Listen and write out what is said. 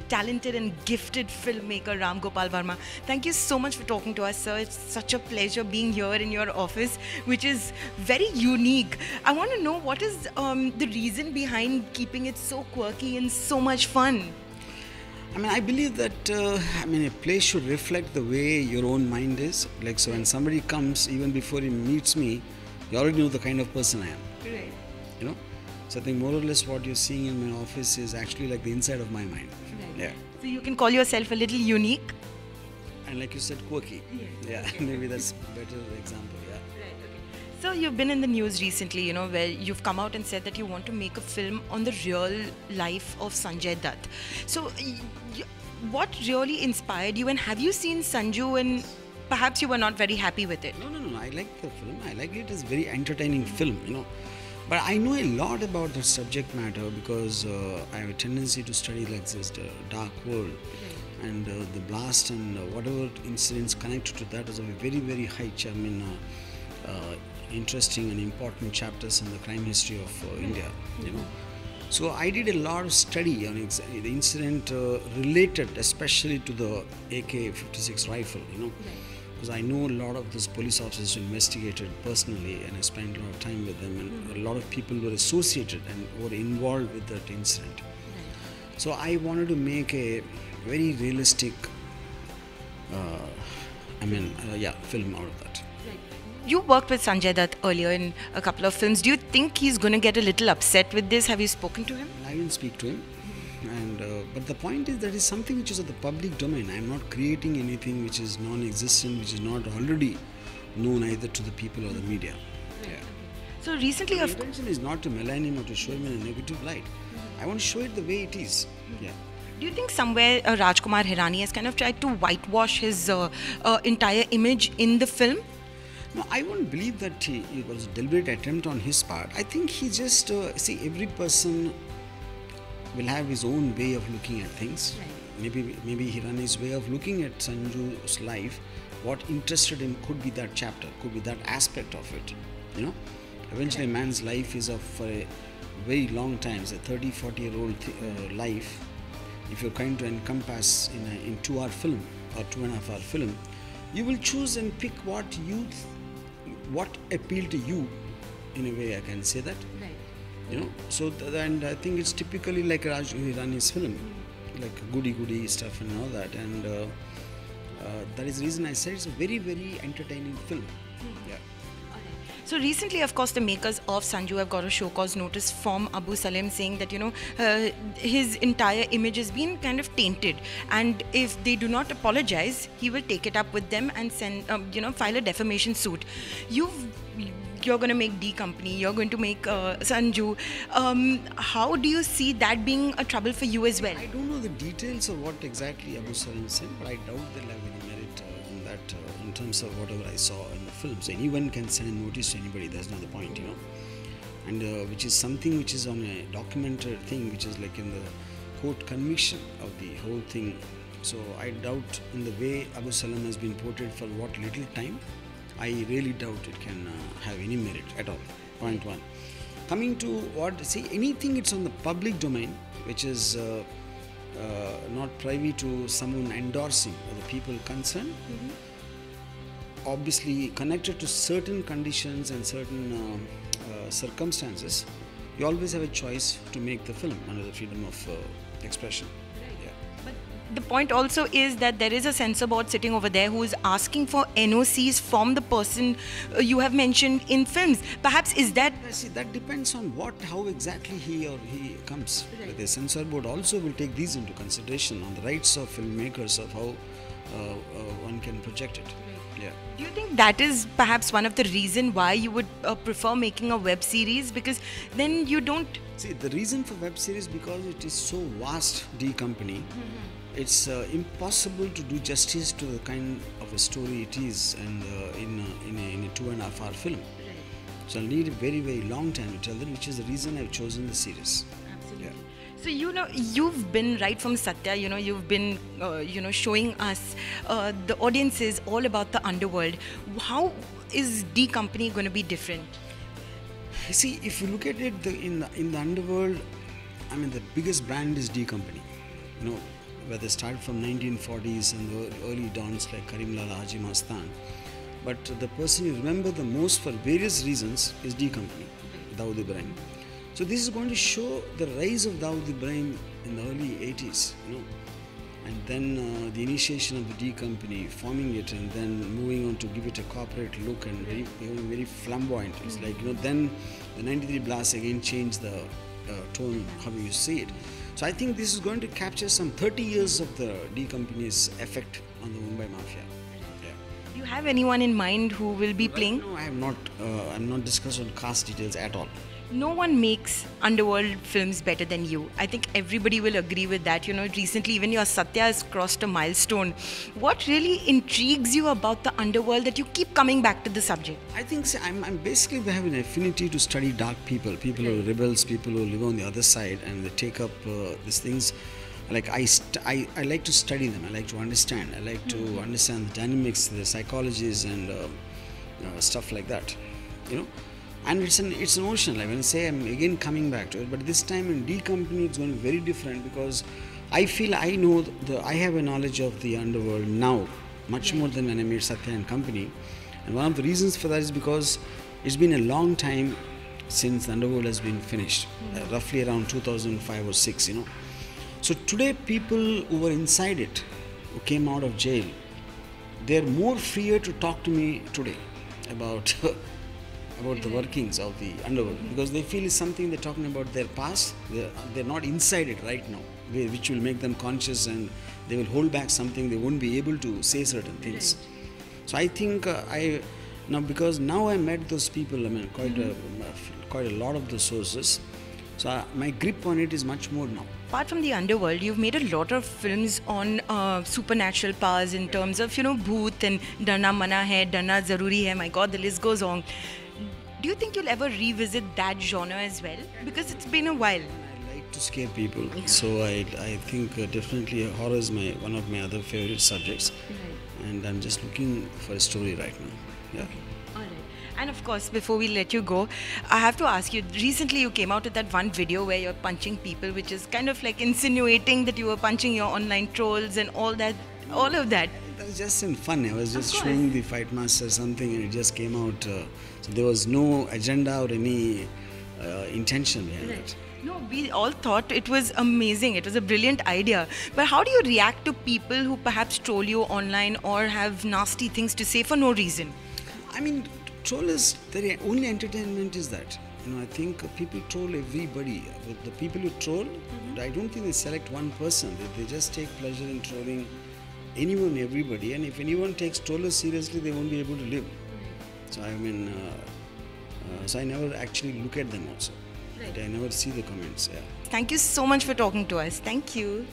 talented and gifted filmmaker Ram Gopal Verma. Thank you so much for talking to us, sir. It's such a pleasure being here in your office, which is very unique. I want to know what is the reason behind keeping it so quirky and so much fun. I mean, I believe that a place should reflect the way your own mind is. Like, so when somebody comes, even before he meets me, you already know the kind of person I am. Right. You know, so I think more or less what you're seeing in my office is actually like the inside of my mind. Right. Yeah. So you can call yourself a little unique. And like you said, quirky. Yes. Yeah, maybe that's a better example. Yeah. Right, okay. So you've been in the news recently, where you've come out and said that you want to make a film on the real life of Sanjay Dutt. So what really inspired you, and have you seen Sanju and perhaps you were not very happy with it? No. I like the film. I like it. It's a very entertaining film, But I know a lot about the subject matter because I have a tendency to study like this, the dark world. And the blast and whatever incidents connected to that is of a very, very high, interesting and important chapters in the crime history of India, So I did a lot of study on the incident related especially to the AK-56 rifle, because I know a lot of those police officers who investigated personally and I spent a lot of time with them and a lot of people were associated and were involved with that incident. So I wanted to make a very realistic film out of that. You worked with Sanjay Dutt earlier in a couple of films. Do you think he's going to get a little upset with this? Have you spoken to him? I didn't speak to him. But the point is that is something which is of the public domain. I'm not creating anything which is non-existent, which is not already known either to the people or the media. Right. Yeah. So recently, the intention is not to malign him or to show him in a negative light. I want to show it the way it is. Yeah. Do you think somewhere Rajkumar Hirani has kind of tried to whitewash his entire image in the film? No, I won't believe that it was a deliberate attempt on his part. I think he just, every person will have his own way of looking at things. Right. Maybe Hirani's way of looking at Sanju's life, what interested him could be that chapter, could be that aspect of it. Eventually a man's life is for a very long time. It's a 30-40-year-old life. If you're trying to encompass in 2-hour film or 2.5-hour film, you will choose and pick what appealed to you, in a way I can say that. Right. And I think it's typically like Raj Hirani's film, like goody stuff and all that, and that is the reason I said it's a very, very entertaining film. Yeah. So recently, of course, the makers of Sanju have got a show cause notice from Abu Salim saying that, his entire image has been kind of tainted. And if they do not apologize, he will take it up with them and send, file a defamation suit. You're going to make D Company, you're going to make Sanju. How do you see that being a trouble for you as well? I don't know the details of what exactly Abu Salim said, but I doubt they'll have any merit in that, in terms of whatever I saw in the films. Anyone can send a notice to anybody, that's not the point, And which is something which is on a documented thing, which is like in the court conviction of the whole thing. So I doubt in the way Abu Salam has been portrayed for what little time, I really doubt it can have any merit at all. Point one. Coming to anything it's on the public domain, which is not privy to someone endorsing or the people concerned, obviously connected to certain conditions and certain circumstances, you always have a choice to make the film under the freedom of expression. The point also is that there is a censor board sitting over there who is asking for NOCs from the person you have mentioned in films. Perhaps is that... See, that depends on how exactly he comes. Right. The censor board also will take these into consideration on the rights of filmmakers of how one can project it. Right. Yeah. Do you think that is perhaps one of the reasons why you would prefer making a web series? Because then you don't... See, the reason for web series because it is so vast, D Company. It's impossible to do justice to the kind of a story it is, and in a 2.5-hour film. Right. So I'll need a very, very long time to tell them, which is the reason I've chosen the series. Absolutely. Yeah. So you've been right from Satya. You've been showing us the audiences all about the underworld. How is D Company going to be different? You see, if you look at it in the underworld, I mean the biggest brand is D Company. where they started from 1940s and the early dons like Karimlal Haji Mastan. But the person you remember the most for various reasons is D Company, Dawood Ibrahim. So this is going to show the rise of Dawood Ibrahim in the early 80s, and then the initiation of the D Company, forming it, and then moving on to give it a corporate look and very flamboyant. It's like, then the 93 Blast again changed the tone, how you see it. So I think this is going to capture some 30 years of the D Company's effect on the Mumbai Mafia. Do you have anyone in mind who will be playing? No, I have not. I'm not discussed on cast details at all. No one makes underworld films better than you. I think everybody will agree with that. Recently even your Satya has crossed a milestone. What really intrigues you about the underworld that you keep coming back to the subject? I think I'm basically have an affinity to study dark people who are rebels, people who live on the other side, and they take up these things. Like I like to study them. I like to understand. I like to understand the dynamics, the psychologies, and stuff like that. And it's an ocean. Like when I say, I'm again coming back to it, but this time in D Company it's going to be very different, because I feel I know I have a knowledge of the underworld now much more than when I made Satya and Company. And one of the reasons for that is because it's been a long time since the underworld has been finished, roughly around 2005 or 6. So today people who were inside it, who came out of jail, they're more freer to talk to me today about the workings of the underworld, because they feel it's something they're talking about their past. They're not inside it right now, which will make them conscious, and they will hold back something. They won't be able to say certain things. So I think because now I met those people, quite a lot of the sources. So my grip on it is much more now. Apart from the underworld, you've made a lot of films on supernatural powers in terms of, bhoot and Darna Mana Hai, Darna Zaruri Hai. My God, the list goes on. Do you think you'll ever revisit that genre as well? Because it's been a while. I like to scare people, so I think definitely horror is one of my other favorite subjects, and I'm just looking for a story right now. Yeah. And of course, before we let you go, I have to ask you, recently you came out with that one video where you're punching people, which is kind of like insinuating that you were punching your online trolls and all of that. That was just in fun. I was just showing the Fight Master something, and it just came out. So there was no agenda or any intention behind it. No, we all thought it was amazing. It was a brilliant idea. But how do you react to people who perhaps troll you online or have nasty things to say for no reason? I mean, troll is the only entertainment is that. I think people troll everybody. The people who troll, I don't think they select one person. They just take pleasure in trolling anyone, everybody. And if anyone takes trollers seriously, they won't be able to live. So so I never actually look at them also. Right. I never see the comments. Yeah. Thank you so much for talking to us. Thank you.